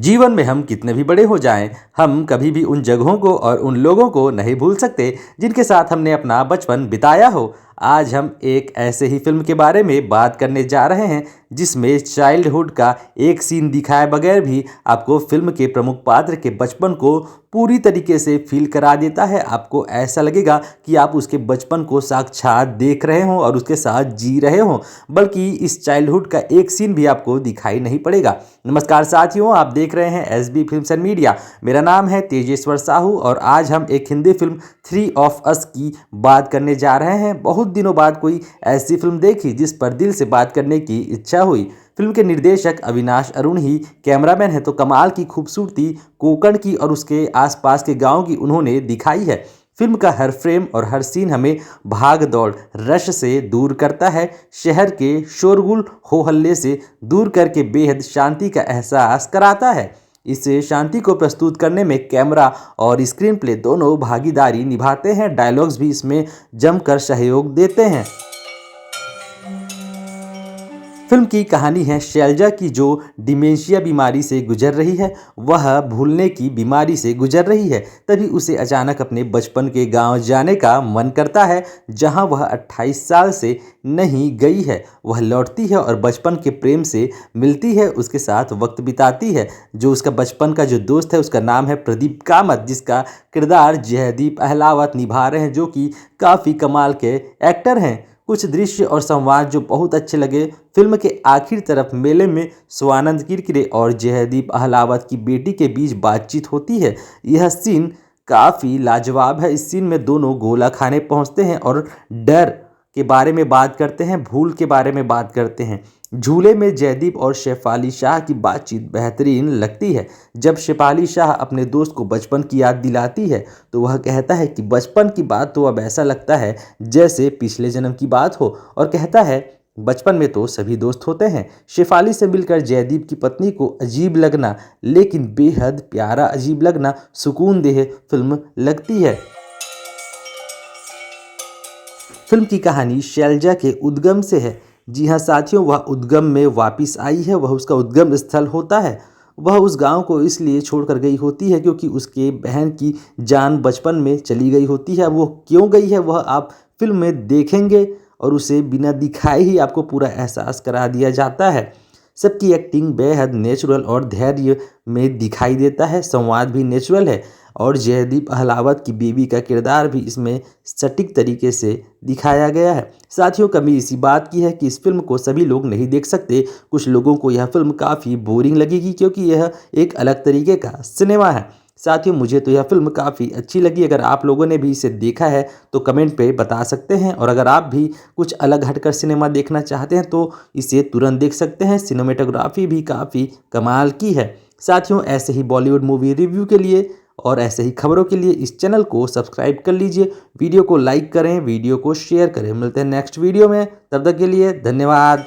जीवन में हम कितने भी बड़े हो जाएं, हम कभी भी उन जगहों को और उन लोगों को नहीं भूल सकते जिनके साथ हमने अपना बचपन बिताया हो। आज हम एक ऐसे ही फिल्म के बारे में बात करने जा रहे हैं जिसमें चाइल्डहुड का एक सीन दिखाए बगैर भी आपको फिल्म के प्रमुख पात्र के बचपन को पूरी तरीके से फील करा देता है। आपको ऐसा लगेगा कि आप उसके बचपन को साक्षात देख रहे हों और उसके साथ जी रहे हों, बल्कि इस चाइल्डहुड का एक सीन भी आपको दिखाई नहीं पड़ेगा। नमस्कार साथियों, आप देख रहे हैं एसबी फिल्म्स एंड मीडिया। मेरा नाम है तेजेश्वर साहू और आज हम एक Hindi film three of us की बात करने जा रहे हैं। बहुत दिनों बाद कोई ऐसी फिल्म देखी जिस पर दिल से बात करने की इच्छा हुई। फिल्म के निर्देशक अविनाश अरुण ही कैमरामैन है, तो कमाल की खूबसूरती कोकण की और उसके आसपास के गांव की उन्होंने दिखाई है। फिल्म का हर फ्रेम और हर सीन हमें भाग दौड़ रश से दूर करता है, शहर के शोरगुल हो हल्ले से दूर करके बेहद शांति का एहसास कराता है। इस शांति को प्रस्तुत करने में कैमरा और स्क्रीन प्ले दोनों भागीदारी निभाते हैं। डायलॉग्स भी इसमें जमकर सहयोग देते हैं। फिल्म की कहानी है शैलजा की, जो डिमेंशिया बीमारी से गुजर रही है। वह भूलने की बीमारी से गुजर रही है। तभी उसे अचानक अपने बचपन के गांव जाने का मन करता है, जहां वह 28 साल से नहीं गई है। वह लौटती है और बचपन के प्रेम से मिलती है, उसके साथ वक्त बिताती है। जो उसका बचपन का जो दोस्त है उसका नाम है प्रदीप कामत, जिसका किरदार जयदीप अहलावत निभा रहे हैं, जो कि काफ़ी कमाल के एक्टर हैं। कुछ दृश्य और संवाद जो बहुत अच्छे लगे। फिल्म के आखिर तरफ मेले में स्वानंद किरकिरे और जयदीप अहलावत की बेटी के बीच बातचीत होती है। यह सीन काफ़ी लाजवाब है। इस सीन में दोनों गोला खाने पहुंचते हैं और डर के बारे में बात करते हैं, भूल के बारे में बात करते हैं। झूले में जयदीप और शेफाली शाह की बातचीत बेहतरीन लगती है। जब शेफाली शाह अपने दोस्त को बचपन की याद दिलाती है तो वह कहता है कि बचपन की बात तो अब ऐसा लगता है जैसे पिछले जन्म की बात हो, और कहता है बचपन में तो सभी दोस्त होते हैं। शेफाली से मिलकर जयदीप की पत्नी को अजीब लगना, लेकिन बेहद प्यारा अजीब लगना सुकून देह फिल्म लगती है। फिल्म की कहानी शैलजा के उद्गम से है। जी हाँ साथियों, वह उद्गम में वापस आई है। वह उसका उद्गम स्थल होता है। वह उस गांव को इसलिए छोड़कर गई होती है क्योंकि उसके बहन की जान बचपन में चली गई होती है। वो क्यों गई है वह आप फिल्म में देखेंगे और उसे बिना दिखाए ही आपको पूरा एहसास करा दिया जाता है। सबकी एक्टिंग बेहद नेचुरल और धैर्य में दिखाई देता है। संवाद भी नेचुरल है और जयदीप अहलावत की बेबी का किरदार भी इसमें सटीक तरीके से दिखाया गया है। साथियों, कमी इसी बात की है कि इस फिल्म को सभी लोग नहीं देख सकते। कुछ लोगों को यह फिल्म काफ़ी बोरिंग लगेगी क्योंकि यह एक अलग तरीके का सिनेमा है। साथियों, मुझे तो यह फिल्म काफ़ी अच्छी लगी। अगर आप लोगों ने भी इसे देखा है तो कमेंट पे बता सकते हैं, और अगर आप भी कुछ अलग हटकर सिनेमा देखना चाहते हैं तो इसे तुरंत देख सकते हैं। सिनेमेटोग्राफी भी काफ़ी कमाल की है। साथियों, ऐसे ही बॉलीवुड मूवी रिव्यू के लिए और ऐसे ही खबरों के लिए इस चैनल को सब्सक्राइब कर लीजिए। वीडियो को लाइक करें, वीडियो को शेयर करें। मिलते हैं नेक्स्ट वीडियो में, तब तक के लिए धन्यवाद।